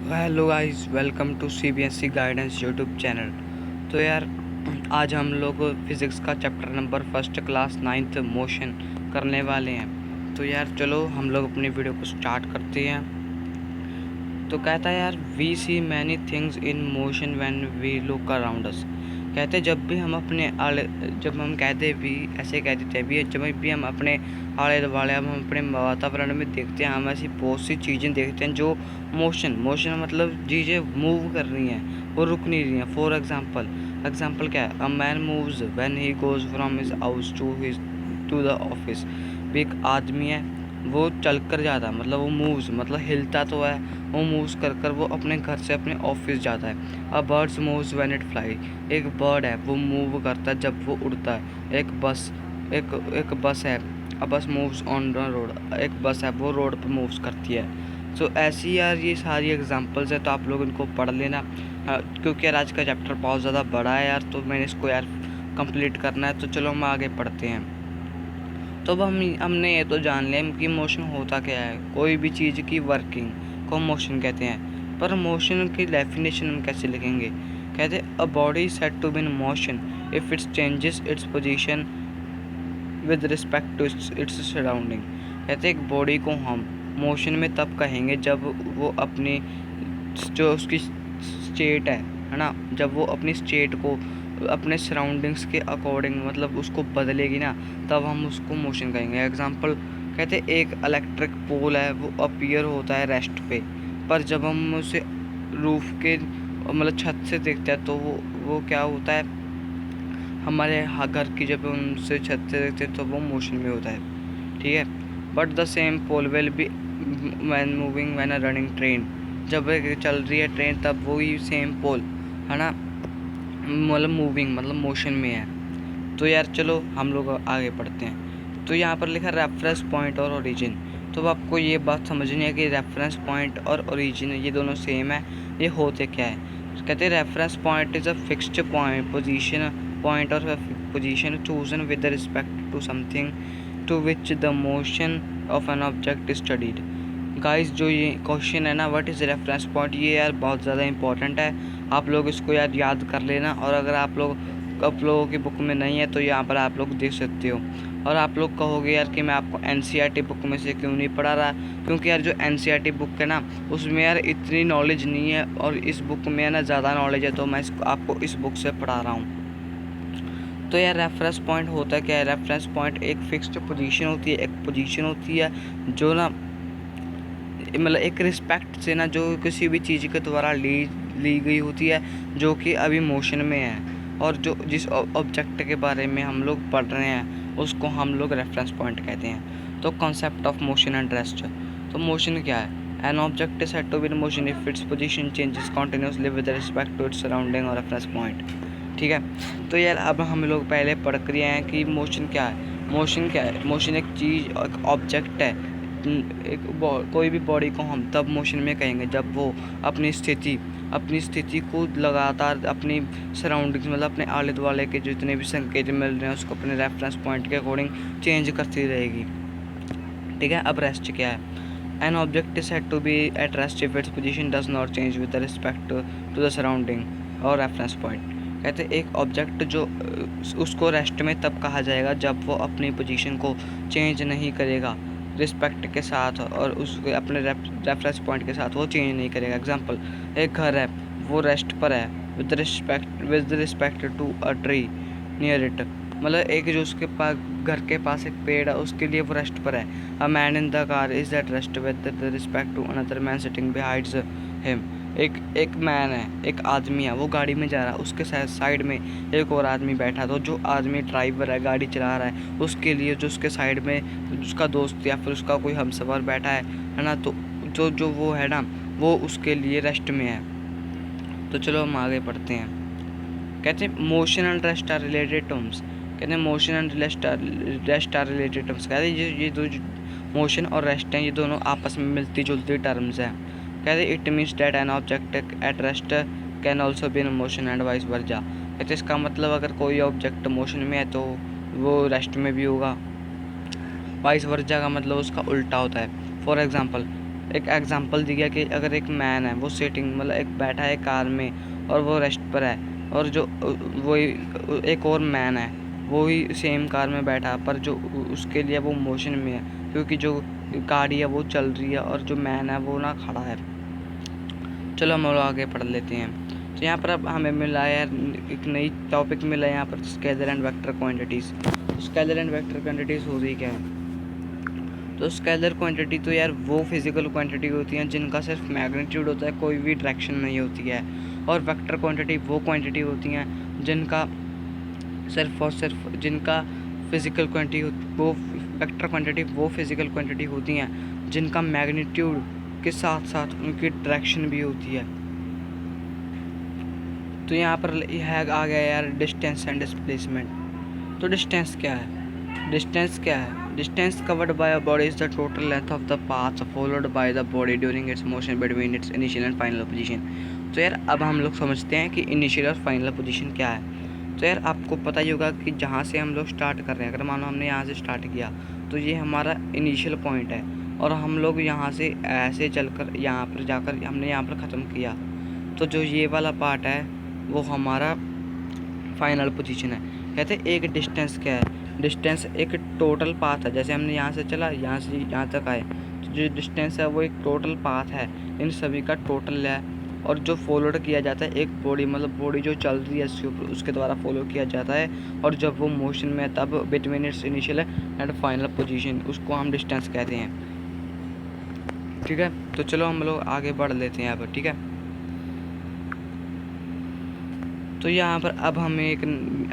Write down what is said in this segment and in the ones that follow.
Hello guys, welcome to CBSE guidance YouTube channel. तो यार, आज हम लोग फिज़िक्स का chapter number first class ninth motion करने वाले हैं। तो यार चलो हम लोग अपनी वीडियो को स्टार्ट करते हैं। तो कहता है यार, we see many things in motion when we look around us. कहते जब भी हम अपने जब हम कहते भी ऐसे कह देते हैं भी, जब भी हम अपने आले दुआले हम अपने वातावरण में देखते हैं, हम ऐसी बहुत सी चीज़ें देखते हैं जो मोशन मतलब चीज़ें मूव कर रही हैं, वो रुक नहीं रही हैं। फॉर एग्जाम्पल क्या है? A man moves when he goes from his house to the office. भी एक आदमी है, वो चल कर जाता है, मतलब वो मूव्स मतलब हिलता तो है, वो मूव्स कर वो अपने घर से अपने ऑफिस जाता है। A bird's moves when it fly. एक बर्ड है, वो मूव करता है जब वो उड़ता है। एक बस है, अ बस मूव्स ऑन द रोड। एक बस है, वो रोड पर मूव्स करती है। सो ऐसी यार ये सारी एग्जांपल्स है, तो आप लोग इनको पढ़ लेना। क्योंकि यार आज का चैप्टर बहुत ज़्यादा बड़ा है यार, तो मैंने इसको यार कंप्लीट करना है। तो चलो हम आगे पढ़ते हैं। तो अब हमने ये तो जान लिया कि मोशन होता क्या है। कोई भी चीज़ की वर्किंग को मोशन कहते हैं। पर मोशन की डेफिनेशन हम कैसे लिखेंगे? कहते हैं a body set to be in motion if its changes its position with respect to its surrounding. कहते हैं एक बॉडी को हम मोशन में तब कहेंगे जब वो अपनी जो उसकी स्टेट है ना, जब वो अपनी स्टेट को अपने सराउंडिंग्स के अकॉर्डिंग मतलब उसको बदलेगी ना, तब हम उसको मोशन कहेंगे। एग्जांपल कहते हैं एक इलेक्ट्रिक पोल है, वो अपीयर होता है रेस्ट पे, पर जब हम उसे रूफ के मतलब छत से देखते हैं तो वो क्या होता है, हमारे घर की जब उनसे छत से देखते हैं तो वो मोशन में होता है। ठीक है। But the same pole will be when moving when a running train. जब एक चल रही है ट्रेन तब वही सेम पोल है ना, मतलब मूविंग मतलब मोशन में है। तो यार चलो हम लोग आगे पढ़ते हैं। तो यहाँ पर लिखा रेफरेंस पॉइंट और ओरिजिन। तो अब आपको ये बात समझनी है कि रेफरेंस पॉइंट और ओरिजिन ये दोनों सेम है। ये होते क्या है? कहते हैं reference point is a fixed point point और position chosen with respect to something to which the motion of an object studied. Guys, जो ये क्वेश्चन है ना, व्हाट इज़ रेफरेंस पॉइंट, ये यार बहुत ज़्यादा इंपॉर्टेंट है। आप लोग इसको यार याद कर लेना। और अगर आप लोगों की बुक में नहीं है तो यहाँ पर आप लोग देख सकते हो। और आप लोग कहोगे यार कि मैं आपको एनसीईआरटी बुक में से क्यों नहीं पढ़ा रहा, क्योंकि यार जो एनसीईआरटी बुक है ना, उसमें यार इतनी नॉलेज नहीं है और इस बुक में है ना ज़्यादा नॉलेज है, तो मैं इसको आपको इस बुक से पढ़ा रहा हूँ। तो यार रेफरेंस पॉइंट होता क्या है? रेफरेंस पॉइंट एक फिक्स्ड पोजीशन होती है, एक पोजीशन होती है जो ना मतलब एक रिस्पेक्ट से ना, जो किसी भी चीज़ के द्वारा ली गई होती है, जो कि अभी मोशन में है। और जो जिस ऑब्जेक्ट के बारे में हम लोग पढ़ रहे हैं उसको हम लोग रेफरेंस पॉइंट कहते हैं। तो concept of motion and rest. तो मोशन क्या है? An object is said to be in motion if its position changes continuously with respect to its surrounding और रेफरेंस पॉइंट। ठीक है। तो यार अब हम लोग पहले पढ़ कर हैं कि मोशन क्या है। मोशन क्या है? मोशन एक चीज़, एक ऑब्जेक्ट है। कोई भी बॉडी को हम तब मोशन में कहेंगे जब वो अपनी स्थिति को लगातार अपनी सराउंडिंग्स मतलब अपने आले दुआले के जितने भी संकेत मिल रहे हैं उसको अपने रेफरेंस पॉइंट के अकॉर्डिंग चेंज करती रहेगी। ठीक है। अब रेस्ट क्या है? An object is said to be at rest if its position does not change with respect to the surrounding और रेफरेंस पॉइंट। कहते एक ऑब्जेक्ट जो उसको रेस्ट में तब कहा जाएगा जब वो अपनी पोजीशन को चेंज नहीं करेगा रिस्पेक्ट के साथ, और उसके अपने रेफरेंस पॉइंट के साथ वो चेंज नहीं करेगा। एग्जांपल, एक घर है, वो रेस्ट पर है with respect to a tree near it. मतलब एक जो उसके पास घर के पास एक पेड़ है उसके लिए वो रेस्ट पर है। A man in the car is that rest with respect to another man sitting behind him. एक मैन है, एक आदमी है, वो गाड़ी में जा रहा है, उसके साइड में एक और आदमी बैठा। तो जो आदमी ड्राइवर है, गाड़ी चला रहा है, उसके लिए जो उसके साइड में उसका दोस्त या फिर उसका कोई हमसफ़र बैठा है ना, तो जो वो है ना, वो उसके लिए रेस्ट में है। तो चलो हम आगे पढ़ते हैं। कहते हैं motion and rest are related terms. कहते हैं motion and rest are related terms. कहते हैं ये दो मोशन और रेस्ट हैं, ये दोनों आपस में मिलती जुलती टर्म्स हैं। कहते हैं it means that an object at rest can also be in motion and vice versa. कहते हैं इसका मतलब अगर कोई ऑब्जेक्ट मोशन में है तो वो रेस्ट में भी होगा, वाइस वर्सा का मतलब उसका उल्टा होता है। फॉर एग्जाम्पल, एक एग्जांपल दिया कि अगर एक मैन है वो सिटिंग मतलब एक बैठा है कार में और वो रेस्ट पर है, और जो वही एक और मैन है वो ही सेम कार में बैठा पर जो उसके लिए वो मोशन में है, क्योंकि जो गाड़ी है वो चल रही है और जो मैन है वो ना खड़ा है। चलो हम लोग आगे पढ़ लेते हैं। तो यहाँ पर अब हमें मिला है एक नई टॉपिक मिला है यहाँ पर, scalar and vector quantities. Scalar and vector quantities हो रही क्या है? तो स्केलर क्वांटिटी तो यार वो फिजिकल क्वांटिटी होती हैं जिनका सिर्फ मैग्नीट्यूड होता है, कोई भी डायरेक्शन नहीं होती है। और वेक्टर क्वांटिटी वो क्वांटिटी होती हैं जिनका सिर्फ और सिर्फ जिनका फिजिकल क्वांटिटी वो वेक्टर क्वांटिटी वो फिजिकल क्वांटिटी होती हैं जिनका मैग्नीट्यूड के साथ साथ उनकी डायरेक्शन भी होती है। तो यहाँ पर यह आ गया यार डिस्टेंस एंड डिस्प्लेसमेंट। तो डिस्टेंस क्या है? Distance covered bye a body is the total length of the path followed by the body during its motion between its initial and final position. तो यार अब हम लोग समझते हैं कि इनिशियल और फाइनल पोजीशन क्या है। तो यार आपको पता ही होगा कि जहाँ से हम लोग स्टार्ट कर रहे हैं, अगर मान लो हमने यहाँ से स्टार्ट किया तो ये हमारा इनिशियल पॉइंट है, और हम लोग यहाँ से ऐसे चलकर यहाँ पर जाकर हमने यहाँ पर ख़त्म किया, तो जो ये वाला पार्ट है वो हमारा फाइनल पोजीशन है। कहते हैं एक डिस्टेंस क्या है? डिस्टेंस एक टोटल पाथ है। जैसे हमने यहाँ से चला, यहाँ से यहाँ तक आए, तो जो डिस्टेंस है वो एक टोटल पाथ है, इन सभी का टोटल है। और जो फॉलोड किया जाता है एक बॉडी, मतलब बॉडी जो चल रही है इसके ऊपर, उसके द्वारा फॉलो किया जाता है। और जब वो मोशन में है तब between its initial and final position, उसको हम डिस्टेंस कहते हैं। ठीक है, तो चलो हम लोग आगे बढ़ लेते हैं यहाँ पर। ठीक है, तो यहाँ पर अब हमें एक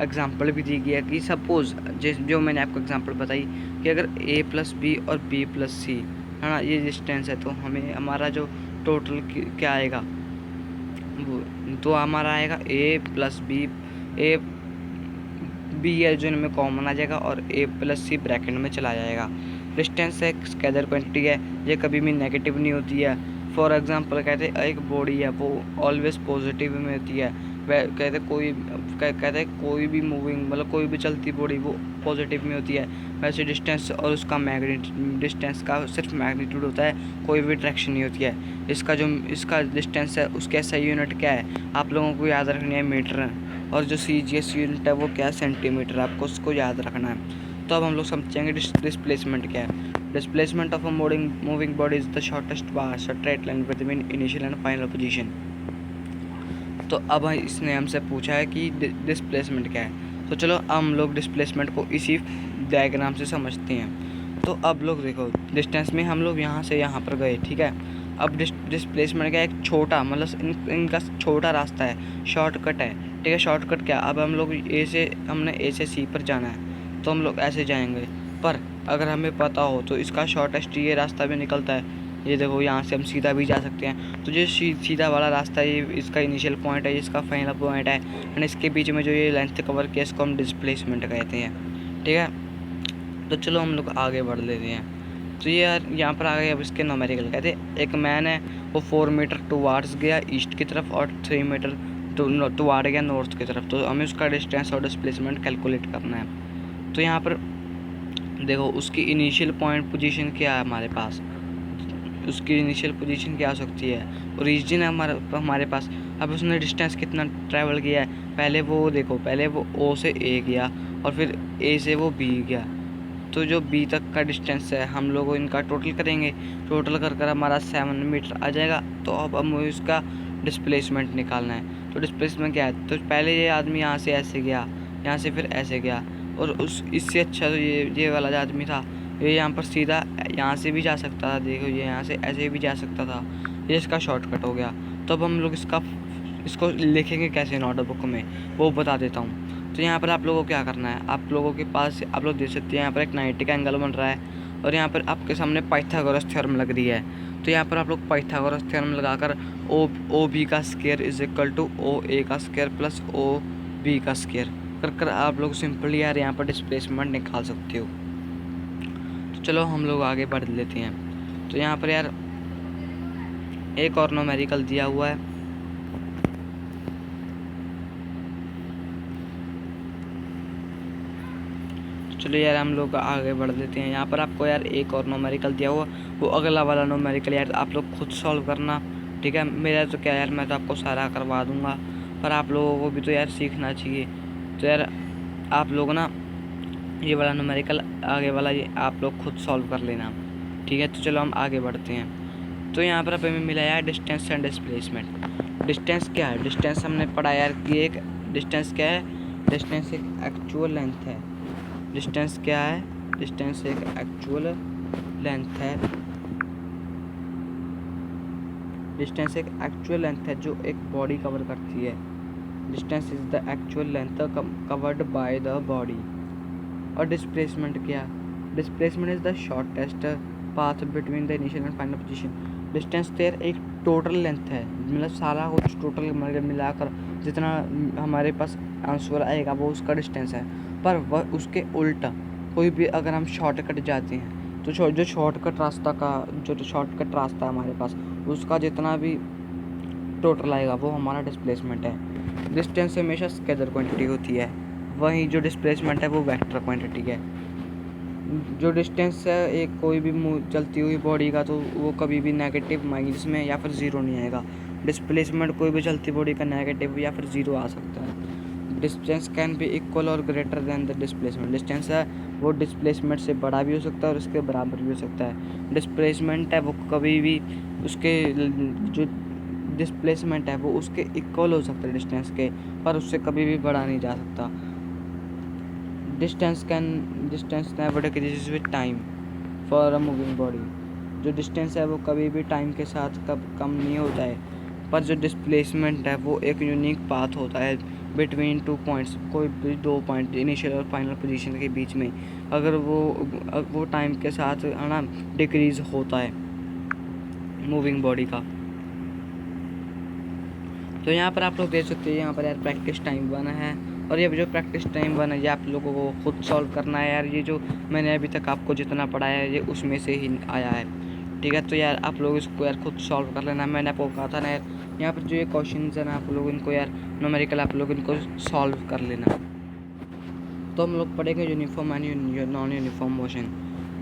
एग्जांपल भी दी गया कि सपोज़ जो मैंने आपको एग्जांपल बताई कि अगर a प्लस बी और b प्लस सी है ना, ये डिस्टेंस है, तो हमें हमारा जो टोटल क्या आएगा वो तो हमारा आएगा a plus B, A B है जो इनमें कॉमन आ जाएगा और a प्लस सी ब्रैकेट में चला जाएगा। डिस्टेंस एक स्केलर क्वांटिटी है, ये कभी भी नेगेटिव नहीं होती है। फॉर एग्जांपल कहते हैं एक बॉडी है वो ऑलवेज पॉजिटिव में होती है। कहते कोई भी मूविंग मतलब कोई भी चलती बॉडी वो पॉजिटिव में होती है। वैसे डिस्टेंस और उसका डिस्टेंस का सिर्फ मैग्नीट्यूड होता है, कोई भी डायरेक्शन नहीं होती है। इसका डिस्टेंस है उसका सही यूनिट क्या है आप लोगों को याद रखनी है, मीटर है। और जो CGS यूनिट है वो क्या है? सेंटीमीटर। आपको उसको याद रखना है। तो अब हम लोग समझेंगे डिस्प्लेसमेंट क्या है। Displacement of a moving body is the shortest path straight line between initial and final position. तो अब इसने हमसे पूछा है कि डिस्प्लेसमेंट क्या है। तो चलो हम लोग डिस्प्लेसमेंट को इसी डायग्राम से समझते हैं। तो अब लोग देखो, डिस्टेंस में हम लोग यहाँ से यहाँ पर गए, ठीक है। अब डिस्प्लेसमेंट का एक छोटा मतलब इनका छोटा रास्ता है, शॉर्टकट है, ठीक है। शॉर्टकट क्या? अब हम लोग हमने ए से सी पर जाना है तो हम लोग ऐसे जाएंगे, पर अगर हमें पता हो तो इसका शॉर्टेस्ट ये रास्ता भी निकलता है। ये देखो यहाँ से हम सीधा भी जा सकते हैं। तो जो सीधा वाला रास्ता है ये इसका इनिशियल पॉइंट है, इसका फाइनल पॉइंट है, एंड इसके बीच में जो ये लेंथ कवर किया इसको हम डिस्प्लेसमेंट कहते हैं, ठीक है। तो चलो हम लोग आगे बढ़ लेते हैं। तो ये यार यहाँ पर आ गए अब इसके न्यूमेरिकल। कहते हैं एक मैन है वो 4 मीटर टुवार्ड्स गया ईस्ट की तरफ और 3 मीटर टुवार्ड गया नॉर्थ की तरफ। तो हमें उसका डिस्टेंस और डिस्प्लेसमेंट कैलकुलेट करना है। तो यहाँ पर देखो उसकी इनिशियल पॉइंट पोजीशन क्या है हमारे पास, उसकी इनिशियल पोजीशन क्या हो सकती है, ओरिजिन है हमारे पास। अब उसने डिस्टेंस कितना ट्रैवल किया है, पहले वो देखो, पहले वो O से A गया और फिर A से वो B गया। तो जो B तक का डिस्टेंस है हम लोग इनका टोटल करेंगे, टोटल कर हमारा 7 मीटर आ जाएगा। तो अब हमें इसका डिस्प्लेसमेंट निकालना है। तो डिस्प्लेसमेंट क्या है? तो पहले ये आदमी यहाँ से ऐसे गया, यहाँ से फिर ऐसे गया, और इससे अच्छा तो ये वाला आदमी था, ये यहाँ पर सीधा यहाँ से भी जा सकता था। देखो ये यहाँ से ऐसे भी जा सकता था, ये इसका शॉर्टकट हो गया। तो अब हम लोग इसको लिखेंगे कैसे नोटबुक में, वो बता देता हूँ। तो यहाँ पर आप लोगों को क्या करना है, आप लोगों के पास आप लोग देख सकते हैं यहाँ पर एक 90 का एंगल बन रहा है और यहाँ पर आपके सामने पाइथागोरस थ्योरम लग रही है। तो यहाँ पर आप लोग पाइथागोरस थ्योरम लगाकर ओ बी का square is equal to O A का स्क्वायर प्लस ओ बी का स्क्वायर कर आप लोग सिंपली यार यहाँ पर डिस्प्लेसमेंट निकाल सकते हो। तो चलो हम लोग आगे बढ़ लेते हैं। तो यहाँ पर यार एक और न्यूमेरिकल दिया हुआ है। चलो यार हम लोग आगे बढ़ लेते हैं। यहाँ पर आपको यार एक और न्यूमेरिकल दिया हुआ वो अगला वाला न्यूमेरिकल यार आप लोग खुद सॉल्व करना, ठीक है। मेरा तो क्या यार, मैं तो आपको सारा करवा दूंगा, पर आप लोगों को भी तो यार सीखना चाहिए। तो यार आप लोग ना ये वाला न्यूमेरिकल आगे वाला ये आप लोग खुद सॉल्व कर लेना, ठीक है। तो चलो हम आगे बढ़ते हैं। तो यहाँ पर अब हमें मिला यार डिस्टेंस एंड डिस्प्लेसमेंट। डिस्टेंस क्या है? डिस्टेंस हमने पढ़ा यार कि एक डिस्टेंस क्या है, डिस्टेंस एक एक्चुअल लेंथ है। डिस्टेंस क्या है? डिस्टेंस एक एक्चुअल लेंथ है। डिस्टेंस एक एक्चुअल लेंथ है जो एक बॉडी कवर करती है। Distance is the actual length covered by the body. और डिस्प्लेसमेंट क्या? Displacement is the shortest path between the initial and final position. Distance तो यार एक टोटल लेंथ है, मतलब सारा कुछ टोटल मिलाकर जितना हमारे पास आंसर आएगा वो उसका डिस्टेंस है। पर वह उसके उल्टा कोई भी अगर हम शॉर्टकट जाते हैं तो जो शॉर्टकट रास्ता हमारे पास उसका जितना भी टोटल आएगा वो हमारा डिस्प्लेसमेंट है। डिस्टेंस हमेशा स्केलर क्वांटिटी होती है, वहीं जो डिस्प्लेसमेंट है वो वेक्टर क्वांटिटी है। जो डिस्टेंस है एक कोई भी चलती हुई बॉडी का तो वो कभी भी नेगेटिव माइनस में या फिर ज़ीरो नहीं आएगा। डिस्प्लेसमेंट कोई भी चलती बॉडी का नेगेटिव या फिर ज़ीरो आ सकता है। डिस्टेंस कैन बी इक्वल और greater than the displacement. Distance है वो डिस्प्लेसमेंट से बड़ा भी हो सकता है और उसके बराबर भी हो सकता है। डिस्प्लेसमेंट है वो कभी भी उसके जो डिस्प्लेसमेंट है वो उसके इक्वल हो सकता है डिस्टेंस के, पर उससे कभी भी बढ़ा नहीं जा सकता। Distance never decreases with time for a moving body. जो डिस्टेंस है वो कभी भी टाइम के साथ कम नहीं होता है, पर जो डिस्प्लेसमेंट है वो एक यूनिक पाथ होता है बिटवीन टू पॉइंट्स, कोई भी दो पॉइंट इनिशियल और फाइनल पोजीशन के बीच में, अगर वो टाइम के साथ है ना डिक्रीज होता है मूविंग बॉडी का। तो यहाँ पर आप लोग देख सकते हैं, यहाँ पर यार प्रैक्टिस टाइम बना है, और ये जो प्रैक्टिस टाइम बना है ये आप लोगों को खुद सॉल्व करना है यार। ये जो मैंने अभी तक आपको जितना पढ़ाया है ये उसमें से ही आया है, ठीक है। तो यार आप लोग इसको यार खुद सॉल्व कर लेना। मैंने आपको कहा था ना यार, यहाँ पर जो ये क्वेश्चन है ना आप लोग इनको यार न्यूमेरिकल आप लोग इनको सॉल्व कर लेना। तो हम लोग पढ़ेंगे uniform and non uniform motion.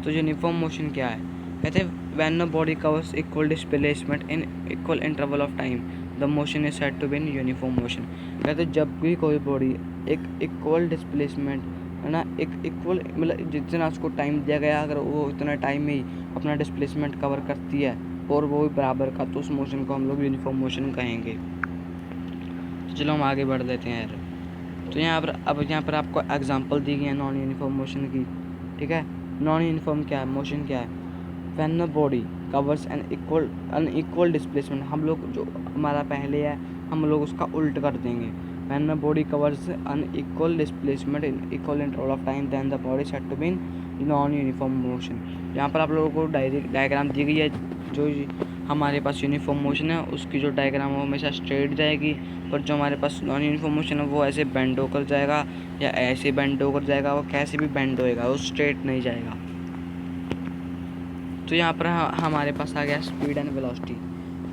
तो यूनिफॉर्म मोशन क्या है? कहते हैं when a body covers equal displacement in equal interval of time the motion is said to be in uniform motion. कहते हैं जब भी कोई बॉडी एक इक्वल डिस्प्लेसमेंट है ना, एक इक्वल मतलब जितना उसको टाइम दिया गया अगर वो इतना टाइम में ही अपना डिस्प्लेसमेंट कवर करती है और वो भी बराबर का, तो उस मोशन को हम लोग यूनिफॉर्म मोशन कहेंगे। तो चलो हम आगे बढ़ देते हैं यार। तो यहाँ पर आपको एग्जांपल दी गई है नॉन यूनिफॉर्म मोशन की, ठीक है। नॉन यूनिफॉर्म क्या है, मोशन क्या है? When a body covers N unequal displacement, हम लोग जो हमारा पहले है हम लोग उसका उल्ट कर देंगे। When a body covers unequal displacement in equal interval of time then the body said to be in non uniform motion. यहाँ पर आप लोगों को डायग्राम दी गई है। जो हमारे पास यूनिफॉर्म मोशन है उसकी जो डायग्राम है वो हमेशा स्ट्रेट जाएगी, पर जो हमारे पास नॉन यूनिफॉर्म मोशन है वो ऐसे बेंड होकर जाएगा या ऐसे बेंड होकर जाएगा, वो कैसे भी बेंड होएगा, वो स्ट्रेट नहीं जाएगा। तो यहाँ पर हमारे पास आ गया स्पीड एंड वेलोसिटी।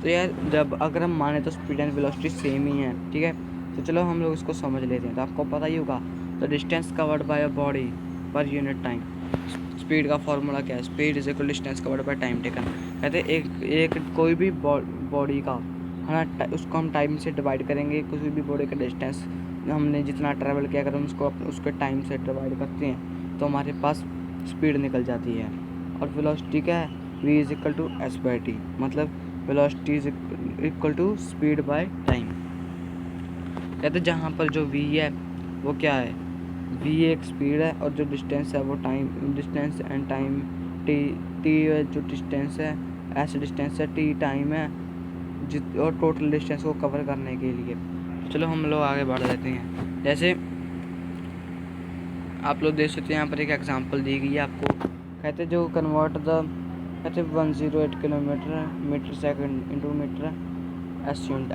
तो यार जब अगर हम माने तो स्पीड एंड वेलोसिटी सेम ही है, ठीक है। तो चलो हम लोग इसको समझ लेते हैं। तो आपको पता ही होगा the distance covered bye a body per unit time. Speed का फॉर्मूला क्या है? Speed is equal distance covered by time taken. कहते हैं एक कोई भी बॉडी का है ना उसको हम टाइम से डिवाइड करेंगे। किसी भी बॉडी का डिस्टेंस हमने जितना ट्रैवल किया अगर हम उसको उसके टाइम से डिवाइड करते हैं तो हमारे पास स्पीड निकल जाती है। और वेलोसिटी क्या है? v is equal to S by T, मतलब velocity is equal to speed by time. कहते हैं जहाँ पर जो v है वो क्या है? v एक स्पीड है और जो डिस्टेंस है वो time, distance and time t जो डिस्टेंस है ऐसे डिस्टेंस है, t टाइम है और टोटल डिस्टेंस को कवर करने के लिए। चलो हम लोग आगे बढ़ लेते हैं। जैसे आप लोग देख सकते हैं यहाँ पर एक एग्जांपल दी गई है आपको। कहते जो कन्वर्ट द कहते 108 kilometre metre second into metre S unit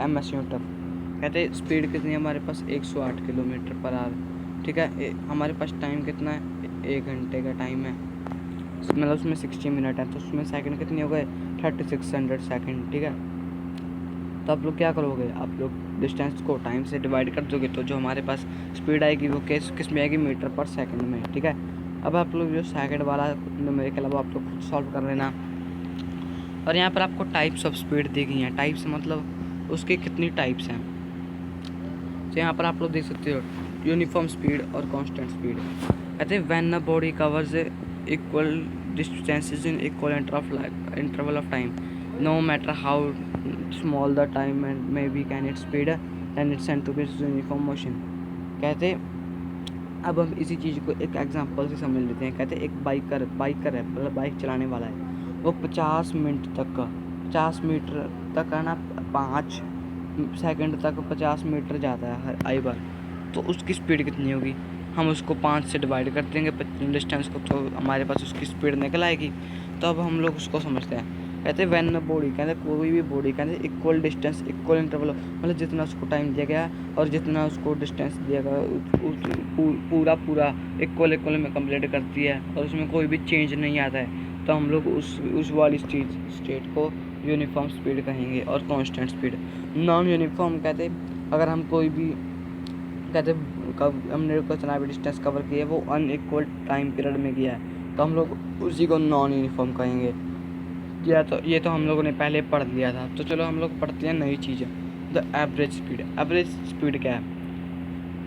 कहते स्पीड कितनी है हमारे पास? 108 किलोमीटर पर आवर, ठीक है। हमारे पास टाइम कितना है? 1 घंटे का टाइम है, मतलब उसमें 60 मिनट है, तो उसमें सेकंड कितने हो गए? 3600 सेकंड, ठीक है। तो आप लोग क्या करोगे? आप लोग डिस्टेंस को टाइम से डिवाइड कर दोगे तो जो हमारे पास स्पीड आएगी वो किस में आएगी? मीटर पर सेकंड में, ठीक है। अब आप लोग जो सेकंड वाला न्यूमेरिकल अब आप लोग खुद सॉल्व कर लेना। और यहाँ पर आपको टाइप्स ऑफ स्पीड दी गई हैं। टाइप्स मतलब उसके कितनी टाइप्स हैं। तो यहाँ पर आप लोग देख सकते हो यूनिफॉर्म स्पीड और कांस्टेंट स्पीड। कहते हैं when a body covers equal distances in equal interval of time, no matter how small the time and may be can it speed and it's said to be uniform motion. कहते अब हम इसी चीज़ को एक example से समझ लेते हैं। कहते एक बाइकर है, मतलब बाइक चलाने वाला है, वो 50 मिनट तक का 50 मीटर तक है ना 5 सेकंड तक 50 मीटर जाता है हर आई बार। तो उसकी स्पीड कितनी होगी, हम उसको 5 से डिवाइड कर देंगे डिस्टेंस को, तो हमारे पास उसकी स्पीड निकल आएगी। तो अब हम लोग उसको समझते हैं। कहते हैं व्हेन बॉडी, कहते कोई भी बॉडी कहते इक्वल डिस्टेंस इक्वल इंटरवल, मतलब जितना उसको टाइम दिया गया और जितना उसको डिस्टेंस दिया गया पूरा इक्वल में कंप्लीट करती है और उसमें कोई भी चेंज नहीं आता है, तो हम लोग उस वाली स्टेट को यूनिफॉर्म स्पीड कहेंगे। और कांस्टेंट स्पीड नॉन यूनिफॉर्म कहते अगर हम कोई भी कहते हमने कितना भी डिस्टेंस कवर किया है वो अनइक्वल टाइम पीरियड में किया है, तो हम लोग उसी को नॉन यूनिफॉर्म कहेंगे। ये तो हम लोगों ने पहले पढ़ लिया था। तो चलो हम लोग पढ़ते हैं नई चीज़ें। The average speed. Average speed क्या है?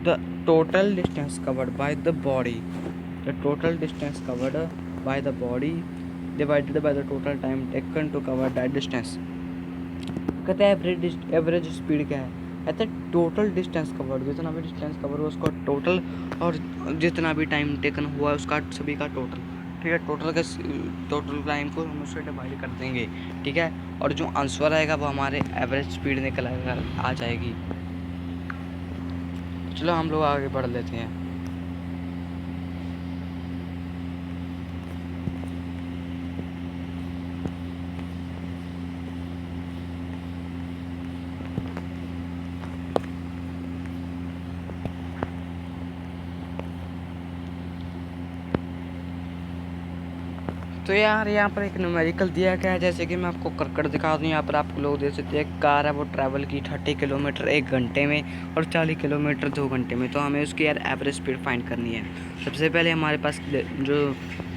The total distance covered by the body, the total distance covered by the body divided by the total time taken to cover that distance. कहते हैं एवरेज स्पीड क्या है? कहते हैं total distance covered, जितना भी डिस्टेंस कवर हुआ उसका टोटल, और जितना भी टाइम टेकन हुआ है उसका सभी का टोटल। ठीक है, टोटल टाइम को हम उससे डिवाइड कर देंगे। ठीक है, और जो आंसर आएगा वो हमारे एवरेज स्पीड निकल आ जाएगी। चलो हम लोग आगे बढ़ लेते हैं। तो यार यहाँ पर एक न्यूमेरिकल दिया गया है, जैसे कि मैं आपको करकट दिखा दूँ। यहाँ पर आप लोग देख सकते हैं कार है वो ट्रैवल की 30 किलोमीटर 1 घंटे में और 40 किलोमीटर 2 घंटे में। तो हमें उसकी यार एवरेज स्पीड फाइंड करनी है। सबसे पहले हमारे पास जो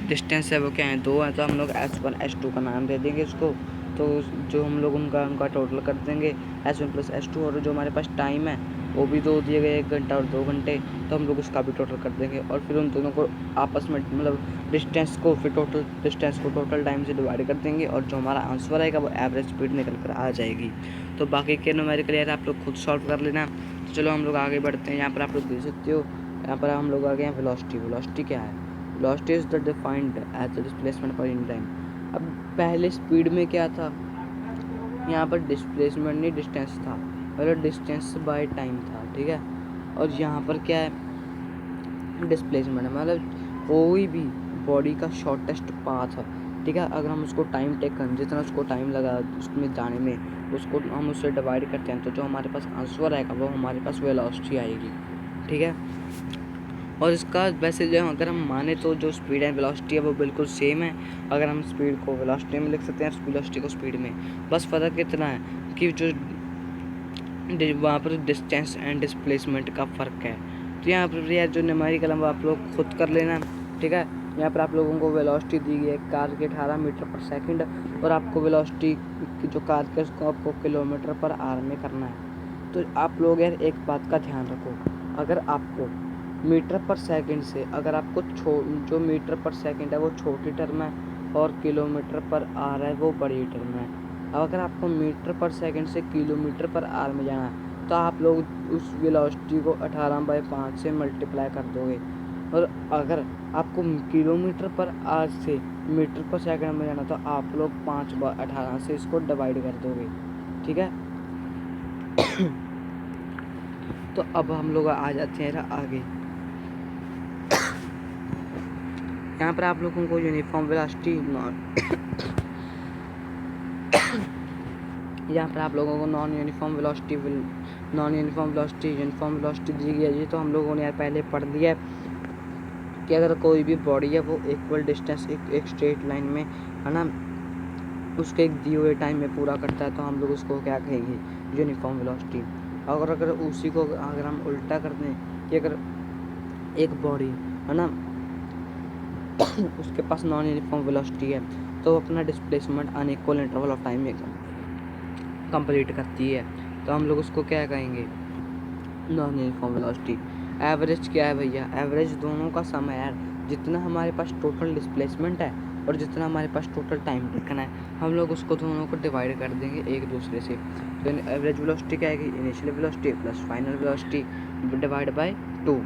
डिस्टेंस है वो क्या है, 2 है, तो हम लोग S1 S2 का नाम दे देंगे उसको। तो जो हम लोग उनका टोटल कर देंगे S1 + S2, और जो हमारे पास टाइम है वो भी 2 दिए गए, 1 घंटा और 2 घंटे, तो हम लोग उसका भी टोटल कर देंगे। और फिर उन दोनों को आपस में मतलब डिस्टेंस को फिर टोटल डिस्टेंस को टोटल टाइम से डिवाइड कर देंगे, और जो हमारा आंसर आएगा वो एवरेज स्पीड निकल कर आ जाएगी। तो बाकी के न्यूमेरिकल यार आप लोग खुद सॉल्व कर लेना। तो चलो हम लोग आगे बढ़ते हैं। यहाँ पर आप लोग देख सकते हो, यहाँ पर हम लोग आ गए हैं वेलोसिटी। वेलोसिटी क्या है? Velocity is the defined as the displacement per in time. अब पहले स्पीड में क्या था, यहाँ पर डिस्प्लेसमेंट नहीं डिस्टेंस था, मतलब डिस्टेंस बाय टाइम था। ठीक है, और यहाँ पर क्या है, डिस्प्लेसमेंट मतलब कोई भी बॉडी का शॉर्टेस्ट पाथ है। ठीक है, अगर हम उसको टाइम टेकन जितना उसको टाइम लगा उसमें जाने में, उसको हम उससे डिवाइड करते हैं, तो जो हमारे पास आंसर आएगा वो हमारे पास वेलोसिटी आएगी। ठीक है, और इसका वैसे जो अगर हम माने तो जो स्पीड एंड वेलोसिटी है वो बिल्कुल सेम है। अगर हम स्पीड को वेलोसिटी में लिख सकते हैं, वेलोसिटी को स्पीड में, बस फ़र्क इतना है कि जो वहाँ पर डिस्टेंस एंड डिस्प्लेसमेंट का फ़र्क है। तो यहाँ पर यार जो न्यूमेरिकल है वो आप लोग खुद कर लेना। ठीक है, यहाँ पर आप लोगों को वेलोसिटी दी गई है कार के 18 मीटर पर सेकंड, और आपको वेलोसिटी की जो कार के उसको आपको किलोमीटर पर आवर में करना है। तो आप लोग यार एक बात का ध्यान रखो, अगर आपको मीटर पर सेकंड से अगर आपको जो मीटर पर सेकंड है वो छोटी टर्म है और किलोमीटर पर आवर है वो बड़ी टर्म है। अब अगर आपको मीटर पर सेकंड से किलोमीटर पर आवर में जाना है तो आप लोग उस वेलोसिटी को 18/5 से मल्टीप्लाई कर दोगे, और अगर आपको किलोमीटर पर आवर से मीटर पर सेकंड में जाना तो आप लोग 5/18 से इसको डिवाइड कर दोगे। ठीक है तो अब हम लोग आ जाते हैं आगे। यहाँ पर आप लोगों को यूनिफॉर्म वेलोसिटी यहाँ पर आप लोगों को non uniform velocity uniform velocity दी गई है। ये तो हम लोगों ने यार पहले पढ़ लिया है कि अगर कोई भी बॉडी है वो इक्वल डिस्टेंस एक स्ट्रेट लाइन में है ना उसके एक दिए हुए टाइम में पूरा करता है, तो हम लोग उसको क्या कहेंगे, यूनिफॉर्म वेलोसिटी। अगर उसी को अगर हम उल्टा कर दें कि अगर एक बॉडी है ना उसके पास नॉन यूनिफॉर्म वेलोसिटी है, तो अपना displacement unequal interval of time में कंप्लीट करती है। तो हम लोग उसको क्या कहेंगे, नॉन यूनिफॉर्म वेलोसिटी। एवरेज क्या है भैया, एवरेज दोनों का सम है यार, जितना हमारे पास टोटल डिस्प्लेसमेंट है और जितना हमारे पास टोटल टाइम टेकन है, हम लोग उसको दोनों को डिवाइड कर देंगे एक दूसरे से। तो एवरेज वेलोसिटी क्या आएगी, initial velocity plus final velocity divide by 2।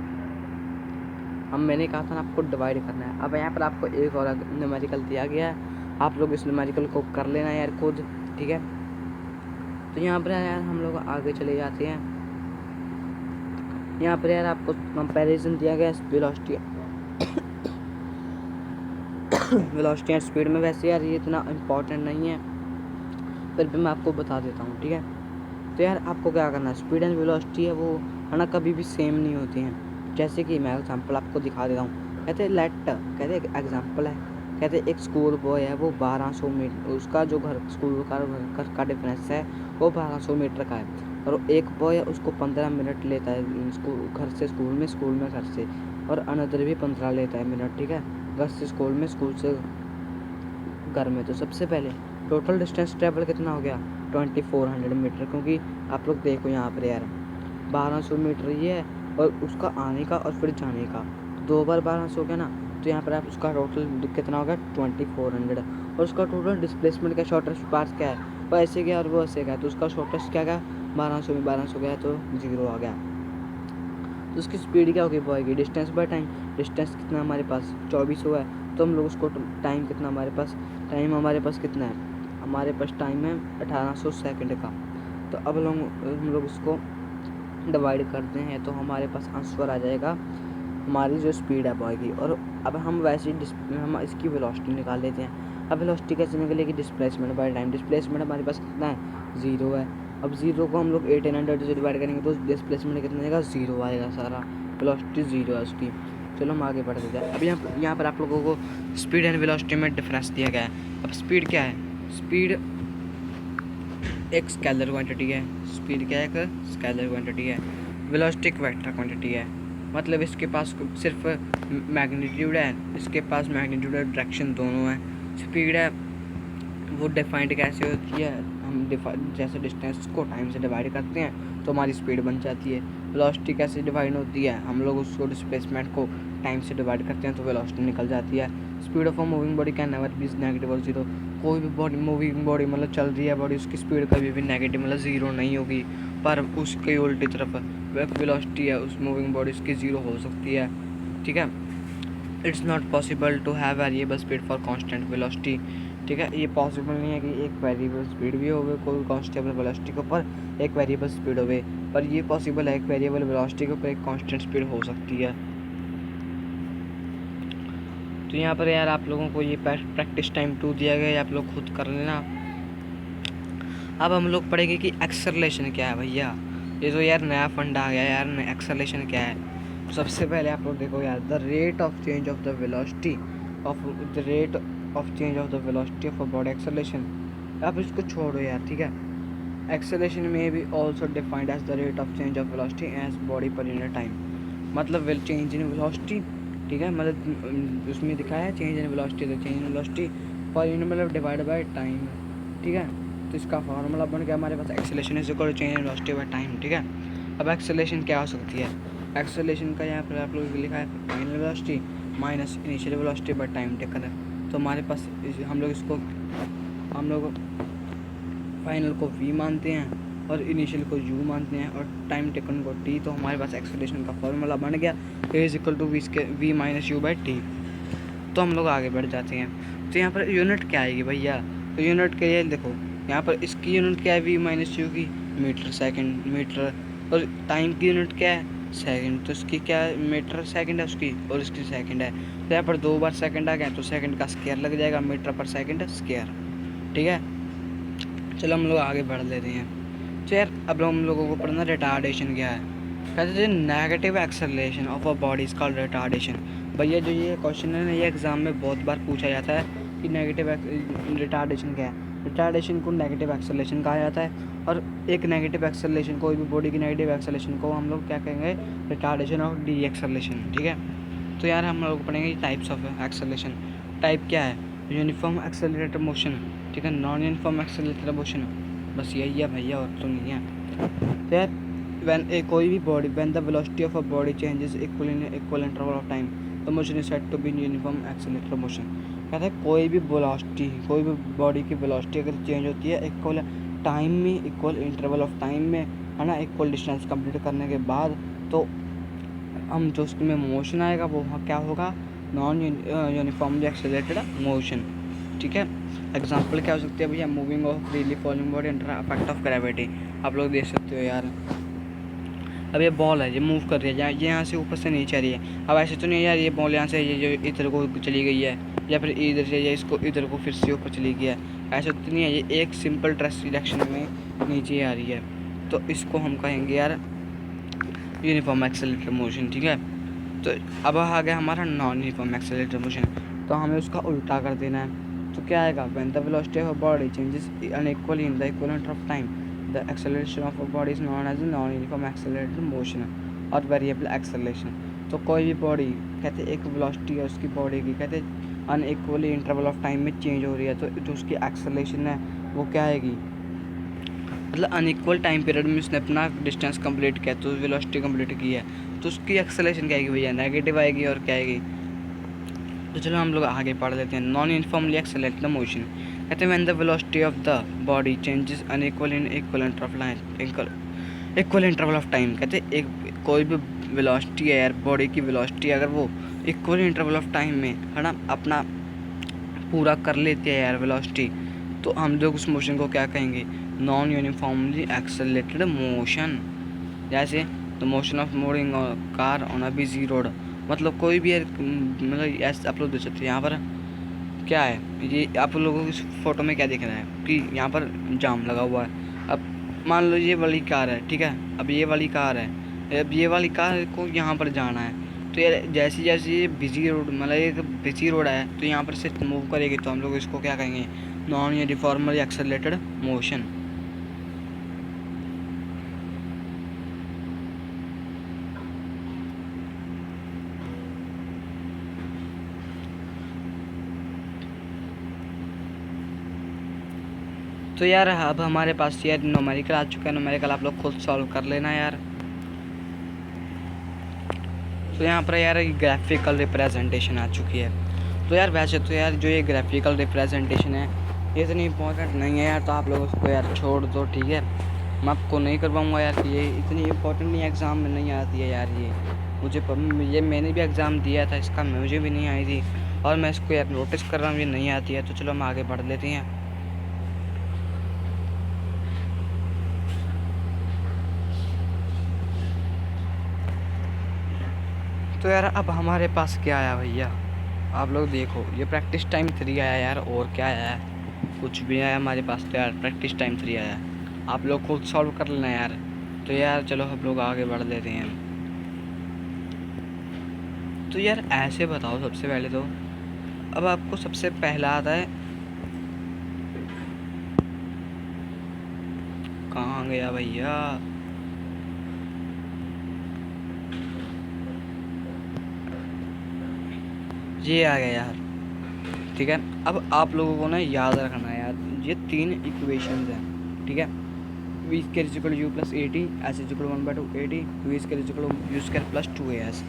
हम मैंने कहा था ना आपको डिवाइड करना है। अब यहाँ पर आपको एक और न्यूमेरिकल दिया गया है, आप लोग इस न्यूमेरिकल को कर लेना यार खुद, ठीक है। तो यहाँ पर यार हम लोग आगे चले जाते हैं। यहाँ पर यार आपको कंपैरिजन दिया गया है वेलोसिटी वेलोसिटी एंड स्पीड में। वैसे यार ये इतना इम्पोर्टेंट नहीं है, फिर भी मैं आपको बता देता हूँ, ठीक है। तो यार आपको क्या करना है, स्पीड एंड वेलोसिटी है वो है ना, कभी भी सेम नहीं होती हैं। जैसे कि मैं एग्जांपल आपको दिखा देता हूँ। कहते कहते एग्जांपल है, कहते एक स्कूल बॉय है, वो 1200 मीटर, उसका जो घर स्कूल का डिफरेंस है वो 1200 मीटर का है। और एक बॉय है, उसको 15 मिनट लेता है स्कूल घर से स्कूल में घर से, और अनदर भी 15 लेता है मिनट, ठीक है, घर से स्कूल से घर में। तो सबसे पहले टोटल डिस्टेंस ट्रेवल कितना हो गया, 2400 मीटर, क्योंकि आप लोग देखो यहाँ पर यार 1200 मीटर ये है और उसका आने का और फिर जाने का 2 बार 1200 हो गया ना। तो यहाँ पर आप उसका टोटल कितना हो गया 2400, और उसका टोटल डिस्प्लेसमेंट का शॉर्टेस्ट पाथ क्या है, वो ऐसे गया और वो ऐसे गया, तो उसका शॉर्टेस्ट क्या गया 1200 में 1200 गया तो 0 आ गया। तो उसकी स्पीड क्या होगी बॉय की, डिस्टेंस बाय टाइम। डिस्टेंस कितना हमारे पास 2400 है, तो हम लोग उसको टाइम कितना हमारे पास कितना है, हमारे पास टाइम है 1800 सेकंड का। तो अब हम लोग उसको डिवाइड करते हैं तो हमारे पास आंसर आ जाएगा हमारी जो स्पीड है बॉय की। और अब हम वैसे हम इसकी वेलोसिटी निकाल लेते हैं। अब वेलोसिटी कैसे निकलेगी, डिस्प्लेसमेंट बाय टाइम। डिस्प्लेसमेंट हमारे पास कितना है 0 है। अब 0 को हम लोग 1800 से डिवाइड करेंगे तो डिस्प्लेसमेंट कितना आएगा 0 आएगा, सारा वेलोसिटी 0 है उसकी। चलो हम आगे बढ़ देते हैं। अब यहाँ पर आप लोगों को स्पीड एंड वेलोसिटी में डिफरेंस दिया गया है। अब स्पीड क्या है, स्पीड एक स्केलर क्वांटिटी है, स्पीड क्या है, एक स्केलर क्वांटिटी है। वेलोसिटी एक वेक्टर क्वांटिटी है, मतलब इसके पास सिर्फ मैग्नीट्यूड है, इसके पास मैग्नीट्यूड और डायरेक्शन दोनों है। स्पीड है वो डिफाइंड कैसे होती है, हम जैसे डिस्टेंस को टाइम से डिवाइड करते हैं तो हमारी स्पीड बन जाती है। वेलोसिटी कैसे डिवाइड होती है, हम लोग उसको डिस्प्लेसमेंट को टाइम से डिवाइड करते हैं तो वेलोसिटी निकल जाती है। Speed of a moving body can never be negative और 0। कोई भी बॉडी मूविंग बॉडी मतलब चल रही है बॉडी, उसकी स्पीड कभी भी नेगेटिव मतलब 0 नहीं होगी, पर उसके उल्टी तरफ वेलोसिटी है उस मूविंग बॉडी की 0 हो सकती है, ठीक है। It's not possible to have variable speed for constant velocity, ठीक है। ये पॉसिबल नहीं है कि एक वेरिएबल स्पीड भी होवे कोई कांस्टेबल वेलोसिटी के ऊपर एक वेरिएबल स्पीड होवे, पर ये पॉसिबल है एक वेरिएबल वेलोसिटी के ऊपर एक कांस्टेंट स्पीड हो सकती है। तो यहाँ पर यार आप लोगों को ये प्रैक्टिस टाइम 2 दिया गया है, आप लोग खुद कर लेना। अब हम लोग पढ़ेंगे कि एक्सेलरेशन क्या है भैया, ये तो यार नया फंडा आ गया यार, एक्सेलरेशन क्या है। तो सबसे पहले आप लोग देखो यार, the rate of change of the velocity of the velocity of a body acceleration. आप इसको छोड़ो यार, ठीक है। एक्सेलरेशन में भी also defined as the rate of change of velocity as body per unit time, मतलब चेंज इन वेलोसिटी, ठीक है, मतलब उसमें दिखाया है चेंज इन वेलोसिटी, तो change in velocity per unit मतलब डिवाइड बाय टाइम, ठीक है। तो इसका फार्मूला बन गया हमारे पास acceleration is equal to change in velocity by time, ठीक है। अब एक्सेलरेशन क्या हो सकती है, एक्सेलरेशन का यहाँ पर आप लोग लिखा है final velocity minus initial velocity by time taken है। तो हमारे पास हम लोग फाइनल को v मानते हैं और इनिशियल को u मानते हैं और टाइम टेकन को t। तो हमारे पास एक्सेलरेशन का फॉर्मूला बन गया a is equal to v minus u by t. तो हम लोग आगे बढ़ जाते हैं। तो यहाँ पर यूनिट क्या आएगी भैया, तो यूनिट के लिए देखो यहाँ पर इसकी यूनिट क्या है v माइनस यू की, मीटर सेकंड मीटर, और टाइम की यूनिट क्या है सेकंड, तो इसकी क्या है मीटर सेकंड है उसकी, और इसकी सेकंड है। तो यहाँ पर 2 बार सेकंड आ गया तो सेकंड का स्क्वायर लग जाएगा, मीटर पर सेकंड स्क्वायर, ठीक है। चलो हम लोग आगे बढ़ लेते हैं। तो यार अब हम लोगों को पढ़ना रिटार्डेशन क्या है। कहते थे negative acceleration of a body is called retardation. भैया जो ये क्वेश्चन है ना, ये एग्जाम में बहुत बार पूछा जाता है कि नेगेटिव रिटार्डेशन क्या है। रिटार्डेशन को नेगेटिव एक्सेलरेशन कहा जाता है, और एक नेगेटिव एक्सेलरेशन, कोई भी बॉडी की नेगेटिव एक्सेलरेशन को हम लोग क्या कहेंगे, रिटार्डेशन ऑफ डी एक्सेलरेशन, ठीक है। तो यार हम लोग पढ़ेंगे टाइप्स ऑफ एक्सेलरेशन। टाइप क्या है, यूनिफॉर्म एक्सेलरेटेड मोशन, ठीक है, नॉन यूनिफॉर्म एक्सेलरेटेड मोशन, बस यही है भैया, और तो नहीं है। तो यार व्हेन कोई भी body, when the velocity of a body changes equal in equal interval of time, the motion is said to be uniform accelerated motion. कहता है कोई भी वेलोसिटी, कोई भी बॉडी की वेलोसिटी अगर चेंज होती है इक्वल टाइम में, इक्वल इंटरवल ऑफ टाइम में, है ना, इक्वल डिस्टेंस कंप्लीट करने के बाद, तो हम जो उसमें मोशन आएगा वो क्या होगा, नॉन यूनिफॉर्मली एक्सेलरेटेड मोशन, ठीक है। एग्जांपल क्या हो सकती है भैया, moving of freely falling body under effect of gravity. आप लोग देख सकते हो यार, अब ये बॉल है, ये मूव कर रही है, ये यहाँ से ऊपर से नीचे आ रही है। अब ऐसे तो नहीं यार ये बॉल यहाँ से ये जो इधर को चली गई है, या फिर इधर से ये इसको इधर को फिर से ऊपर चली गई है, ऐसे तो नहीं है, ये एक सिंपल डायरेक्शन में नीचे आ रही है। तो इसको हम कहेंगे यार यूनिफॉर्म एक्सेलरेटेड मोशन, ठीक है। तो अब आ गया हमारा नॉन यूनिफॉर्म एक्सेलरेटेड मोशन, तो हमें उसका उल्टा कर देना है। तो क्या आएगा, when the velocity of a body changes unequally in the equivalent of time, the acceleration of a body is known as non uniform accelerated motion और वेरिएबल एक्सेलरेशन। तो कोई भी बॉडी कहते एक वेलोसिटी है उसकी बॉडी की, कहते अनइक्वली इंटरवल ऑफ टाइम में चेंज हो रही है, तो जो उसकी एक्सेलरेशन है वो क्या आएगी, मतलब अनइक्वल टाइम पीरियड में उसने अपना डिस्टेंस कंप्लीट किया, तो वेलोसिटी कंप्लीट की है, तो उसकी एक्सेलरेशन क्या आएगी भैया, नेगेटिव आएगी। और क्या आएगी, तो चलो हम लोग आगे पढ़ लेते हैं। नॉन यूनिफॉर्मली एक्सेलरेटेड मोशन, कहते हैं when the velocity of the body changes unequal in equal interval of time, कहते हैं एक कोई भी वेलोसिटी है यार, बॉडी की वेलोसिटी अगर वो इक्वल इंटरवल ऑफ टाइम में, है ना, अपना पूरा कर लेती है यार वेलोसिटी, तो हम लोग उस मोशन को क्या कहेंगे, नॉन यूनिफॉर्मली एक्सेलरेटेड मोशन। जैसे the motion of moving car on a busy road, मतलब कोई भी मतलब ऐसे आप लोग देख सकते हैं, यहाँ पर क्या है, ये आप लोगों को इस फोटो में क्या दिख रहा है कि यहाँ पर जाम लगा हुआ है। अब मान लो ये वाली कार है, ठीक है, अब ये वाली कार है, अब ये वाली कार को यहाँ पर जाना है, तो यार जैसे जैसे ये बिजी रोड, मतलब एक बिजी रोड है, तो यहाँ पर से मूव करेगी, तो हम लोग इसको क्या कहेंगे, नॉन यूनिफॉर्मली एक्सेलरेटेड मोशन। तो यार अब हमारे पास यार न्यूमेरिकल आ चुका है, न्यूमेरिकल आप लोग खुद सॉल्व कर लेना यार। तो यहाँ पर यार ग्राफिकल रिप्रेजेंटेशन आ चुकी है। तो यार वैसे तो यार जो ये ग्राफिकल रिप्रेजेंटेशन है ये इतनी इंपॉर्टेंट नहीं है यार, तो आप लोग उसको यार छोड़ दो, ठीक है। मैं आपको नहीं करवाऊँगा यार, ये इतनी इंपॉर्टेंट नहीं, एग्ज़ाम में नहीं आती है यार ये मुझे, ये मैंने भी एग्ज़ाम दिया था इसका, मुझे भी नहीं आई थी, और मैं इसको यार नोटिस कर रहा हूँ ये नहीं आती है। तो चलो हम आगे बढ़ लेते हैं। तो यार अब हमारे पास क्या आया भैया, आप लोग देखो, ये प्रैक्टिस टाइम 3 आया यार, और क्या आया है, कुछ भी आया हमारे पास, तो यार प्रैक्टिस टाइम 3 आया, आप लोग खुद सॉल्व कर लेना यार। तो यार चलो हम लोग आगे बढ़ लेते हैं। तो यार ऐसे बताओ सबसे पहले तो, अब आपको सबसे पहला आता है, कहाँ गया भैया, ये आ गया यार, ठीक है। अब आप लोगों को ना याद रखना है यार, ये 3 इक्वेशंस हैं, ठीक है। v square is equal u plus 80, s is equal 1/2 80, v square is equal u square plus 2as।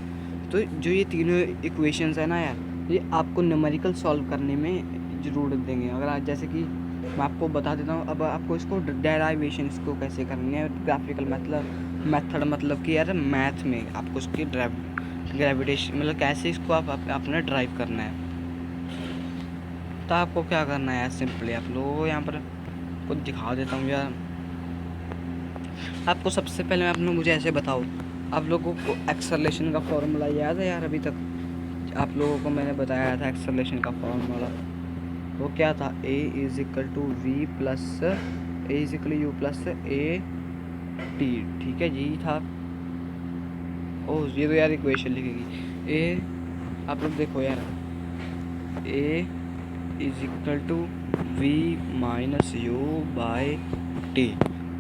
तो जो ये तीनों इक्वेशंस है ना यार, ये आपको न्यूमेरिकल सॉल्व करने में ज़रूरत देंगे। अगर आज जैसे कि मैं आपको बता देता हूँ, अब आपको इसको डेराइवेशन इसको कैसे करनी है, ग्राफिकल मेथड मतलब कि यार मैथ में आपको इसकी ग्रेविटेशन मतलब कैसे इसको आप अपने ड्राइव करना है। तो आपको क्या करना है यार, सिंपली आप लोगों को यहाँ पर कुछ दिखा देता हूँ यार। आपको सबसे पहले आप लोग मुझे ऐसे बताओ, आप लोगों को एक्सेलरेशन का फॉर्मूला याद है यार, अभी तक आप लोगों को मैंने बताया था एक्सेलरेशन का फॉर्मूला, वो क्या था, a is equal to v plus a is equal u plus a t, ठीक है, यही था। ओह ये तो यार इक्वेशन लिखेगी, ए आप लोग देखो यार, a is equal to v minus u by t.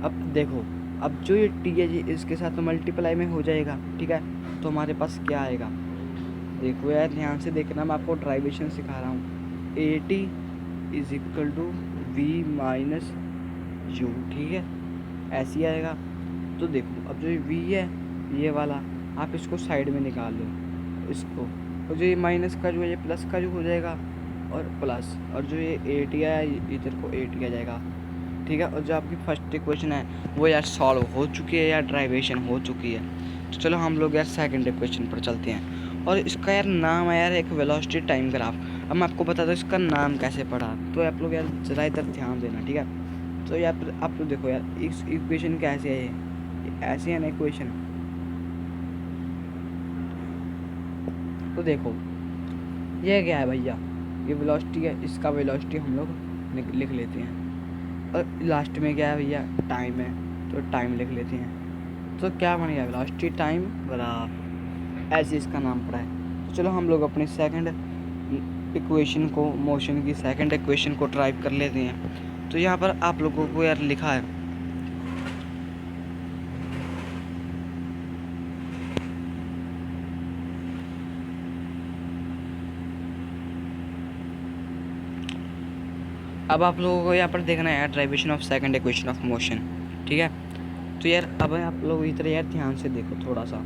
अब देखो, अब जो ये टी है जी इसके साथ तो मल्टीप्लाई में हो जाएगा, ठीक है। तो हमारे पास क्या आएगा, देखो यार ध्यान से देखना, मैं आपको ड्राइवेशन सिखा रहा हूँ। AT is equal to V minus U, ठीक है, ऐसे ही आएगा। तो देखो अब जो V है ये वाला, आप इसको साइड में निकाल लो इसको, और जो ये माइनस का जो है ये प्लस का जो हो जाएगा, और प्लस, और जो ये AT है इधर को AT आ जाएगा, ठीक है। और जो आपकी फर्स्ट इक्वेशन है वो यार सॉल्व हो चुकी है यार, ड्राइवेशन हो चुकी है। तो चलो हम लोग यार सेकंड इक्वेशन पर चलते हैं, और इसका यार नाम है यार एक वेलोसिटी टाइम ग्राफ। अब मैं आपको बता दूँ इसका नाम कैसे पढ़ा, तो आप लोग यार ज़रा इधर ध्यान देना, ठीक है। तो यार आप लोग देखो यार इस इक्वेशन कैसे है, ये ऐसे है ना इक्वेशन। तो देखो ये क्या है भैया, ये वेलोसिटी है, इसका वेलोसिटी हम लोग लिख लेते हैं, और लास्ट में क्या है भैया, टाइम है, तो टाइम लिख लेते हैं। तो क्या बन गया, वेलोसिटी टाइम ग्राफ, ऐसे इसका नाम पड़ा है। तो चलो हम लोग अपनी सेकंड इक्वेशन को, मोशन की सेकंड इक्वेशन को ड्राइव कर लेते हैं। तो यहाँ पर आप लोगों को यार लिखा है अब आप लोगों को यहाँ पर देखना है यार derivation of second equation of motion, ठीक है। तो यार अब आप लोग इधर यार ध्यान से देखो थोड़ा सा।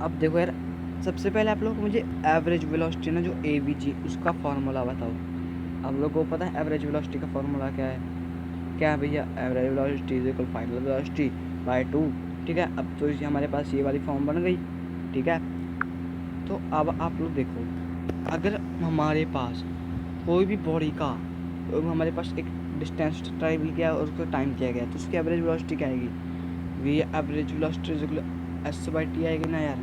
अब देखो यार सबसे पहले आप लोग मुझे एवरेज वेलोसिटी ना जो AVG उसका फार्मूला बताओ। आप लोगों को पता है एवरेज वेलोसिटी का फार्मूला क्या है, क्या है भैया, average velocity is equal final velocity bye 2, ठीक है। अब तो इसे हमारे पास ये वाली फॉर्म बन गई, ठीक है। तो अब आप लोग देखो, अगर हमारे पास कोई भी बॉडी का, तो हमारे पास एक डिस्टेंस ट्रैवल किया और उसको टाइम किया गया, तो उसकी एवरेज वेलोसिटी क्या आएगी, v average velocity is equal S/T आएगी ना यार।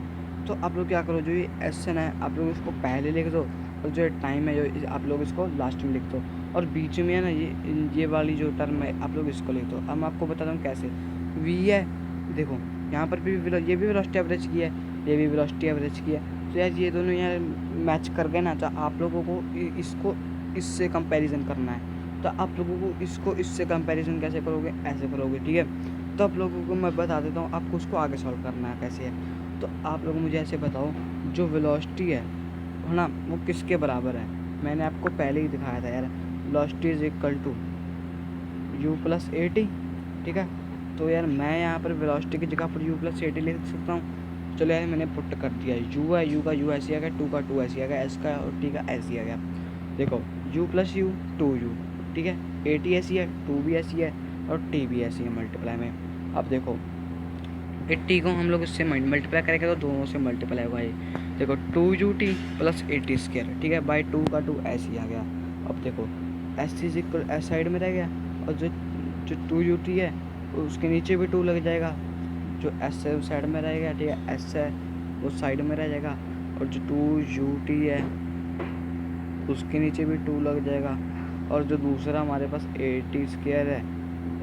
तो आप लोग क्या करो, जो ये S है ना आप लोग इसको पहले लिख दो, और जो टाइम है जो आप लोग इसको लास्ट में लिख दो, और बीच में है ना ये वाली जो टर्म है आप लोग इसको लिख दो। अब मैं आपको बताता हूँ कैसे। V है, देखो यहाँ पर भी ये भी वेलोसिटी एवरेज की है, ये भी वेलोसिटी एवरेज की है। तो यार ये दोनों यार मैच कर गए ना, तो आप लोगों को इसको इससे कंपैरिजन करना है। तो आप लोगों को इसको इससे कंपैरिजन कैसे करोगे, ऐसे करोगे, ठीक है। तो आप लोगों को मैं बता देता हूँ आपको उसको आगे सॉल्व करना है कैसे है। तो आप लोग मुझे ऐसे बताओ, जो वेलोसिटी है ना वो किसके बराबर है, मैंने आपको पहले ही दिखाया था यार, velocity is equal to U plus AT, ठीक है। तो यार मैं यहाँ पर वेलोसिटी की जगह पर U प्लस AT लिख सकता हूँ। चलो यार मैंने पुट कर दिया, U है, U का U ऐसे आ गया, 2 का 2 ऐसे आ गया, S का और T का ऐसे आ गया। देखो U प्लस U 2U, ठीक है, AT ऐसी है, 2 भी ऐसी है, और T भी ऐसी है मल्टीप्लाई में। अब देखो 80 को हम लोग इससे मल्टीप्लाई करेंगे तो दोनों से मल्टीप्लाई होगा ये। देखो 2UT प्लस AT स्क्वायर, ठीक है, बाई 2 का 2 ऐसे ही आ गया। अब देखो S is equal S side में रह गया, और जो जो 2UT है उसके नीचे भी 2 लग जाएगा, जो S है उस साइड में रहेगा, ठीक है, S है वो साइड में रह जाएगा, और जो 2UT है उसके नीचे भी 2 लग जाएगा, और जो दूसरा हमारे पास AT स्क्वायर है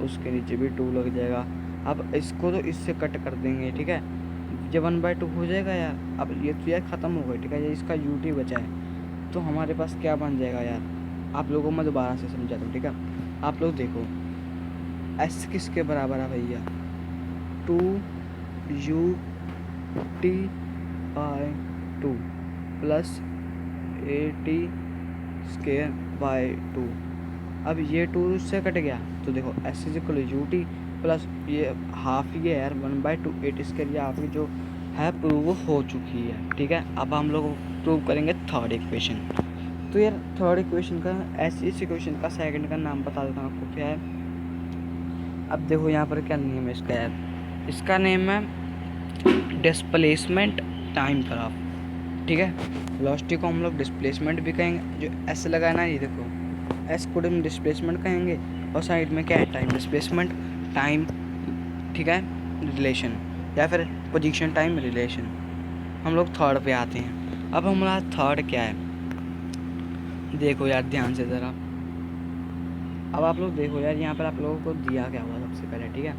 उसके नीचे भी 2 लग जाएगा। अब इसको तो इससे कट कर देंगे, ठीक है, जब 1/2 हो जाएगा यार। अब ये तो यार ख़त्म हो गई, ठीक है, ये इसका UT बचा है, तो हमारे पास क्या बन जाएगा यार, आप लोगों को मैं दोबारा से समझाता हूँ, ठीक है। आप लोग देखो S किसके बराबर है भैया, 2UT by 2 plus AT square by 2। अब ये 2 उससे कट गया, तो देखो S is equal UT plus ये हाफ ही है यार 1/2 AT स्क्वायर, ये आपकी जो है प्रूव हो चुकी है, ठीक है। अब हम लोग प्रूव करेंगे थर्ड इक्वेशन। तो यार थर्ड इक्वेशन का इस इक्वेशन का सेकंड का नाम बता देता हूँ आपको क्या है। अब देखो यहाँ पर क्या नेम है इसका यार, इसका नेम है डिस्प्लेसमेंट टाइम ग्राफ, ठीक है। वेलोसिटी को हम लोग डिस्प्लेसमेंट भी कहेंगे, जो S लगा है ना ये देखो, S को हम डिस्प्लेसमेंट कहेंगे, और साइड में क्या है टाइम, डिस्प्लेसमेंट टाइम, ठीक है, रिलेशन, या फिर पोजीशन टाइम रिलेशन। हम लोग थर्ड पे आते हैं। अब हमारा थर्ड क्या है, देखो यार ध्यान से ज़रा। अब आप लोग देखो यार यहाँ पर आप लोगों को दिया क्या हुआ सबसे पहले, ठीक है,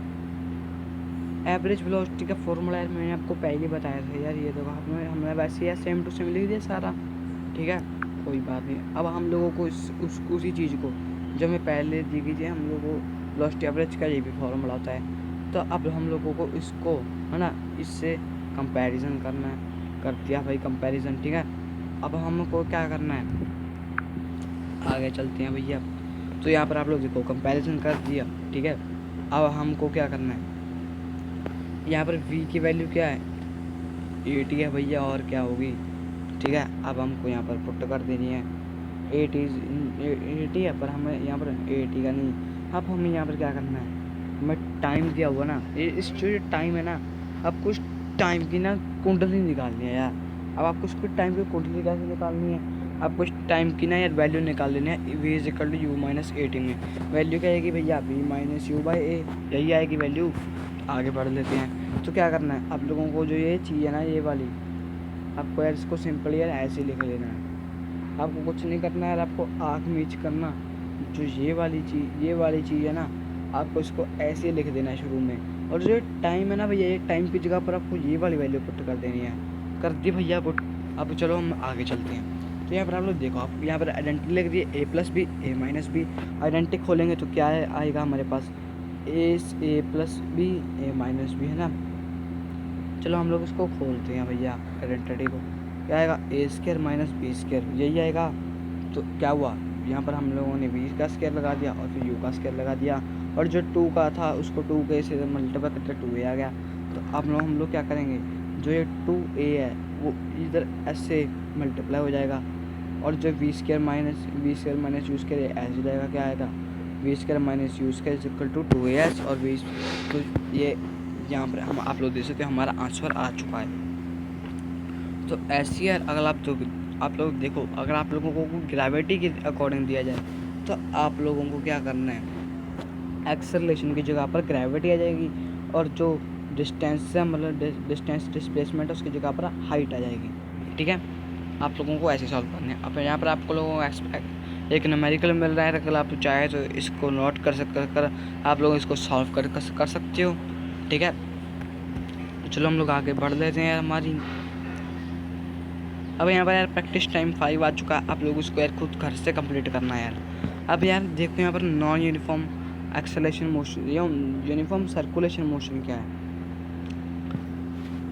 एवरेज वेलोसिटी का फॉर्मूला यार मैंने आपको पहले बताया था यार, ये देखो हमने वैसे यार सेम टू सेम लिख दिया सारा, ठीक है, कोई बात नहीं। अब हम लोगों को उसी चीज़ को जो मैं पहले दी गई थी, हम लोगों को वेलोसिटी एवरेज का ये भी फॉर्मूला होता है। तो अब हम लोगों को इसको है ना इससे कंपैरिजन करना है, कर दिया भाई कंपैरिजन, ठीक है। अब हमको क्या करना है, आगे चलते हैं भैया। तो यहाँ पर आप लोग देखो कंपैरिजन कर दिया, ठीक है। अब हमको क्या करना है, यहाँ पर v की वैल्यू क्या है 80 है भैया, और क्या होगी, ठीक है। अब हमको यहाँ पर पुट कर देनी है 80 है, पर हमें यहाँ पर 80 का नहीं। अब हमें यहाँ पर क्या करना है, हमें टाइम दिया हुआ ना, ये इस जो टाइम है ना, अब कुछ टाइम की ना कुंडली निकालनी है यार। अब आपको कुछ टाइम की कुंडली कैसे निकालनी है, आप कुछ टाइम की ना यार वैल्यू निकाल लेनी है। v is equal to u minus 80 में वैल्यू क्या आएगी भैया, v minus u by a, यही आएगी वैल्यू। आगे बढ़ लेते हैं। तो क्या करना है आप लोगों को, जो ये चीज़ है ना ये वाली, आपको यार इसको सिंपल यार ऐसे लिख लेना है। आपको कुछ नहीं करना है यार, आपको आँख मीच करना, जो ये वाली चीज़ है ना, आपको इसको ऐसे लिख देना है शुरू में। और जो टाइम है ना भैया, ये टाइम की जगह पर आपको ये वाली वैल्यू पुट कर देनी है। कर दी भैया पुट। अब चलो हम आगे चलते हैं। तो यहाँ पर आप लोग देखो, आप यहाँ पर आइडेंटिटी लिख दिए a plus B a minus b. Identity खोलेंगे तो क्या है आएगा हमारे पास, a plus B a minus b, है ना। चलो हम लोग इसको खोलते हैं भैया आइडेंटिटी को। क्या आएगा, ए स्क्वायर माइनस बी स्क्वायर, यही आएगा। तो क्या हुआ, यहाँ पर हम लोगों ने बी का स्क्वायर लगा दिया और फिर यू का स्क्वायर लगा दिया, और जो 2 का था उसको 2 के से मल्टीप्लाई करके 2a आ गया। तो अब हम लोग क्या करेंगे, जो ये 2a है वो इधर ऐसे मल्टीप्लाई हो जाएगा, और जो v square minus u square ऐसे जाएगा। क्या आएगा, v square minus u square is equal to 2as और वी। तो ये यहाँ पर हम आप लोग देख सकते हैं हमारा आंसर आ चुका है। तो ऐसी है, अगर आप लोग देखो, अगर आप लोगों को ग्रेविटी के अकॉर्डिंग दिया जाए तो आप लोगों को क्या करना है, एक्सेलरेशन की जगह पर ग्रेविटी आ जाएगी, और जो डिस्टेंस है मतलब डिस्टेंस डिस्प्लेसमेंट है उसकी जगह पर हाइट आ जाएगी, ठीक है। आप लोगों को ऐसे सॉल्व करना है। अब यहाँ पर आप लोगों को एक न्यूमेरिकल मिल रहा है, अगर आप चाहे तो इसको नोट कर आप लोग इसको सॉल्व कर सकते हो, ठीक है। तो चलो हम लोग आगे बढ़ लेते हैं यार हमारी। अब यहाँ पर यार प्रैक्टिस टाइम 5 आ चुका है, आप लोग उसको यार खुद घर से कंप्लीट करना है यार। अब यार देखो यहाँ पर नॉन यूनिफॉर्म एक्सेलरेशन मोशन या यूनिफॉर्म सर्कुलेशन मोशन क्या है।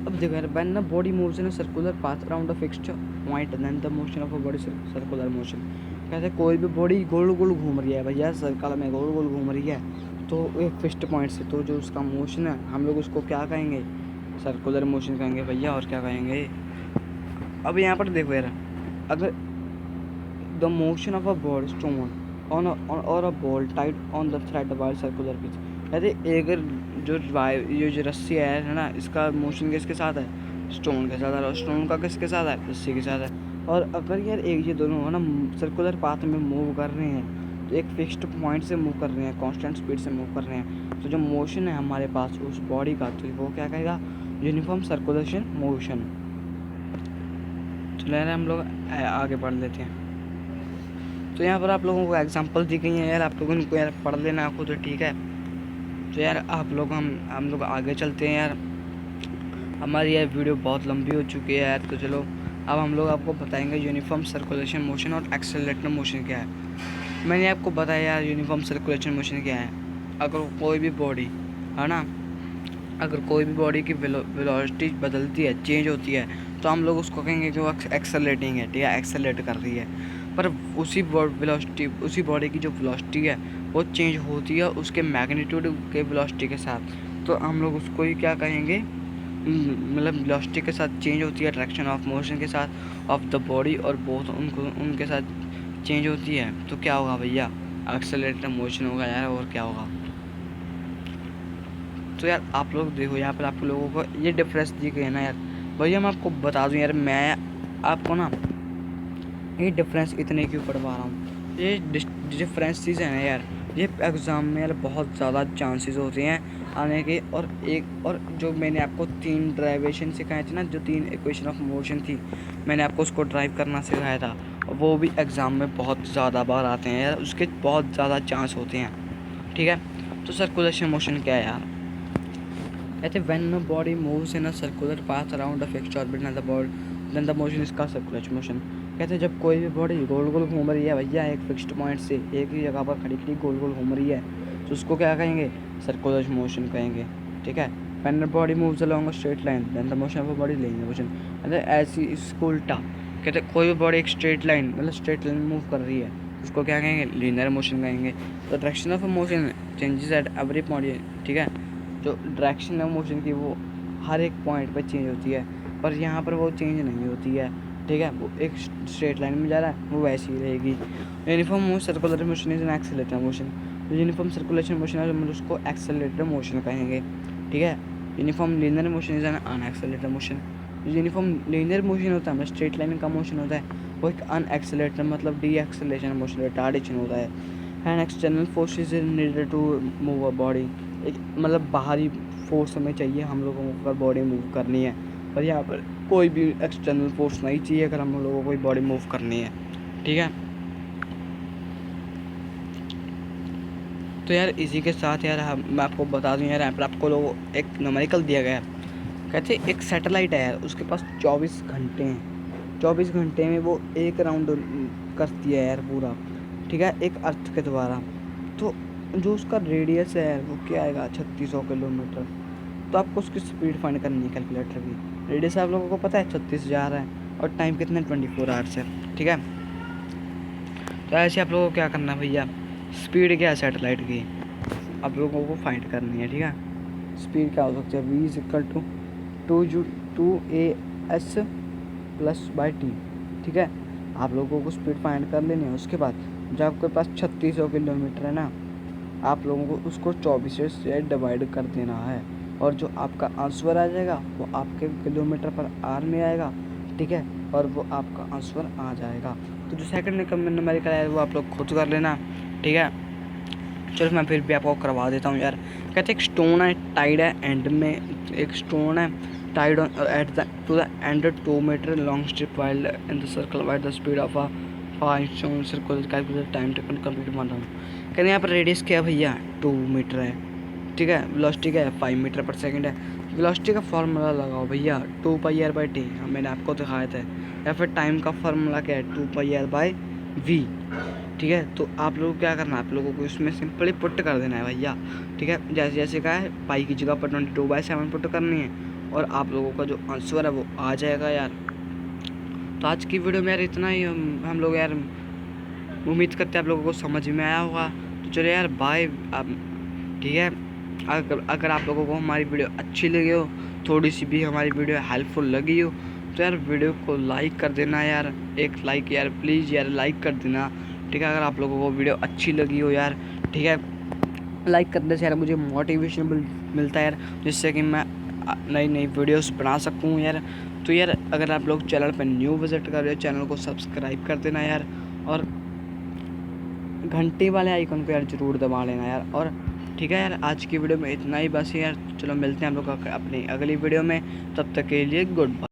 अब देखो यार, when the body moves in a circular path around a fixed point then the motion of a body circular motion. कहते कोई भी बॉडी गोल गोल घूम रही है भैया, सर्कल में गोल गोल घूम रही है, तो एक फिक्स्ड पॉइंट से, तो जो उसका मोशन है हम लोग उसको क्या कहेंगे, सर्कुलर मोशन कहेंगे भैया, और क्या कहेंगे। अब यहाँ पर देखो यार, अगर the motion of a ball stone on or a ball tight on the thread while circular pitch, कहते अगर ये जो रस्सी है ना, इसका मोशन किसके साथ है, स्टोन के साथ है, और स्टोन का किसके साथ है, रस्सी के साथ है। और अगर यार एक ये दोनों है ना सर्कुलर पाथ में मूव कर रहे हैं, तो एक फिक्स्ड पॉइंट से मूव कर रहे हैं, कांस्टेंट स्पीड से मूव कर रहे हैं, तो जो मोशन है हमारे पास उस बॉडी का, तो वो क्या कहेगा, यूनिफॉर्म सर्कुलेशन मोशन। चलो यार हम लोग आगे बढ़ लेते हैं। तो यहाँ पर आप लोगों को एग्जांपल दी गई है यार, आप लोगों को यार पढ़ लेना खुद, ठीक है। तो यार आप लोग हम लोग आगे चलते हैं यार। हमारी यार वीडियो बहुत लंबी हो चुकी है यार। तो चलो अब हम लोग आपको बताएंगे यूनिफॉर्म सर्कुलेशन मोशन और एक्सेलरेटर मोशन क्या है। मैंने आपको बताया यार यूनिफॉर्म सर्कुलेशन मोशन क्या है। अगर कोई भी बॉडी है ना, अगर कोई भी बॉडी की वेलोसिटी बदलती है, चेंज होती है, तो हम लोग उसको कहेंगे कि वो एक्सेलरेटिंग है, ठीक है, एक्सेलरेट कर रही है। पर उसी बॉडी की जो वेलोसिटी है वो चेंज होती है उसके मैग्नीट्यूड के वेलोसिटी के साथ, तो हम लोग उसको ही क्या कहेंगे, मतलब वेलोसिटी के साथ चेंज होती है, डायरेक्शन ऑफ मोशन के साथ ऑफ द बॉडी, और बोथ उनके साथ चेंज होती है, तो क्या होगा भैया, एक्सेलरेटर मोशन होगा यार, और क्या होगा। तो यार आप लोग देखो, यहाँ पर आप लोगों को ये डिफरेंस दी गई है ना यार भैया, मैं आपको बता दूं यार, मैं आपको ना ये डिफरेंस इतने क्यों पढ़वा रहा हूँ, ये डिफरेंसेस हैं ना यार, ये एग्ज़ाम में यार बहुत ज़्यादा चांसेस होते हैं आने के। और जो मैंने आपको 3 ड्राइवेशन सिखाए थे ना, जो 3 इक्वेशन ऑफ मोशन थी, मैंने आपको उसको ड्राइव करना सिखाया था, वो भी एग्ज़ाम में बहुत ज़्यादा बार आते हैं यार, उसके बहुत ज़्यादा चांस होते हैं, ठीक है। तो सर्कुलेशन मोशन क्या है यार, कहते when a body moves in a circular path around a fixed orbit then the motion is called circulation motion. कहते जब कोई भी बॉडी गोल गोल घूम रही है भैया, एक फिक्स्ड पॉइंट से एक ही जगह पर खड़ी खड़ी गोल गोल घूम रही है, तो उसको क्या कहेंगे, सर्कुलर मोशन कहेंगे, ठीक है। When a body moves along a straight line then the motion of a body linear motion. कहते ऐसी इसको उल्टा, कहते कोई भी बॉडी एक स्ट्रेट लाइन मतलब स्ट्रेट लाइन मूव कर रही है, उसको क्या कहेंगे, लीनियर मोशन कहेंगे। तो direction of motion changes at every point, ठीक है। जो डायरेक्शन ऑफ मोशन की वो हर एक पॉइंट पर चेंज होती है, पर यहाँ पर वो चेंज नहीं होती है, ठीक है। वो एक स्ट्रेट लाइन में जा रहा है वो वैसी ही रहेगी। Uniform circular motion is an accelerated motion. Uniform circulation motion है मतलब उसको एक्सेलरेटेड मोशन कहेंगे, ठीक है। Uniform linear motion is an unaccelerated motion. Uniform linear motion होता है मतलब स्ट्रेट लाइन का मोशन होता है, वो एक अनएक्सेलरेटेड मतलब डी एक्सेलरेशन मोशन रिटार्डेशन होता है। And external force is needed to move a body, एक मतलब बाहरी फोर्स हमें चाहिए हम लोगों को अगर बॉडी मूव करनी है, पर यहाँ पर कोई भी एक्सटर्नल फोर्स नहीं चाहिए अगर हम लोगों को कोई बॉडी मूव करनी है, ठीक है। तो यार इसी के साथ यार मैं आपको बता दूं यार, यहाँ पर आपको लोगों एक न्यूमेरिकल दिया गया है। कहते एक सैटेलाइट है यार, उसके पास 24 घंटे हैं। 24 घंटे में वो एक राउंड करती है यार पूरा, ठीक है, एक अर्थ के द्वारा। तो जो उसका रेडियस है यार वो क्या आएगा, 3600 किलोमीटर। तो आपको उसकी स्पीड फाइंड करनी है कैलकुलेटर की। रेडियस आप लोगों को पता है 36,000 है, और टाइम कितना 24 आवर्स है, ठीक है। तो ऐसे आप लोगों को क्या करना है भैया, स्पीड क्या है सैटेलाइट की आप लोगों को फाइंड करनी है, ठीक है। स्पीड क्या हो सकती है, v is equal to 2a/s plus by t, ठीक है। आप लोगों को स्पीड फाइंड कर लेनी है। उसके बाद जब आपके पास 3600 किलोमीटर है ना, आप लोगों को उसको 24 से डिवाइड कर देना है, और जो आपका आंसर आ जाएगा वो आपके किलोमीटर पर आवर में आएगा, ठीक है, और वो आपका आंसर आ जाएगा। तो जो सेकंड न्यूमेरिकल है वो आप लोग खुद कर लेना, ठीक है। चलो मैं फिर भी आपको करवा देता हूँ यार। कहते एक स्टोन है टाइड है एंड में, एक स्टोन है tied at the to the end 2 metre long strip while in the circle wide the speed of a 5 stone circle calculate time taken complete 1 round. कहते यहाँ पर रेडियस क्या है भैया, 2 मीटर है, ठीक है। वेलोसिटी क्या है, 5 मीटर पर सेकंड है। वेलोसिटी का फार्मूला लगाओ भैया 2πr/t, मैंने आपको दिखाया था। या फिर टाइम का फार्मूला क्या है, 2πr/v, ठीक है। तो आप लोगों को क्या करना है, आप लोगों को इसमें सिंपली पुट कर देना है भैया, ठीक है। जैसे जैसे कहा है पाई की जगह पर 22/7 पुट करनी है, और आप लोगों का जो आंसर है वो आ जाएगा यार। तो आज की वीडियो में यार इतना ही, हम लोग यार उम्मीद करते हैं आप लोगों को समझ में आया होगा। तो चलो यार बाय, आप ठीक है। अगर आप लोगों को हमारी वीडियो अच्छी लगी हो, थोड़ी सी भी हमारी वीडियो हेल्पफुल लगी हो, तो यार वीडियो को लाइक कर देना यार, एक लाइक यार प्लीज़ यार लाइक कर देना, ठीक है। अगर आप लोगों को वीडियो अच्छी लगी हो यार, ठीक है, लाइक करने से यार मुझे मोटिवेशन मिलता है यार, जिससे कि मैं नई नई वीडियोस बना सकूँ यार। तो यार अगर आप लोग चैनल पर न्यू विजिट कर रहे हो, चैनल को सब्सक्राइब कर देना यार, और घंटे वाले आइकन को यार ज़रूर दबा लेना यार। और ठीक है यार, आज की वीडियो में इतना ही बस यार। चलो मिलते हैं हम लोग अपनी अगली वीडियो में, तब तक के लिए गुड बाय।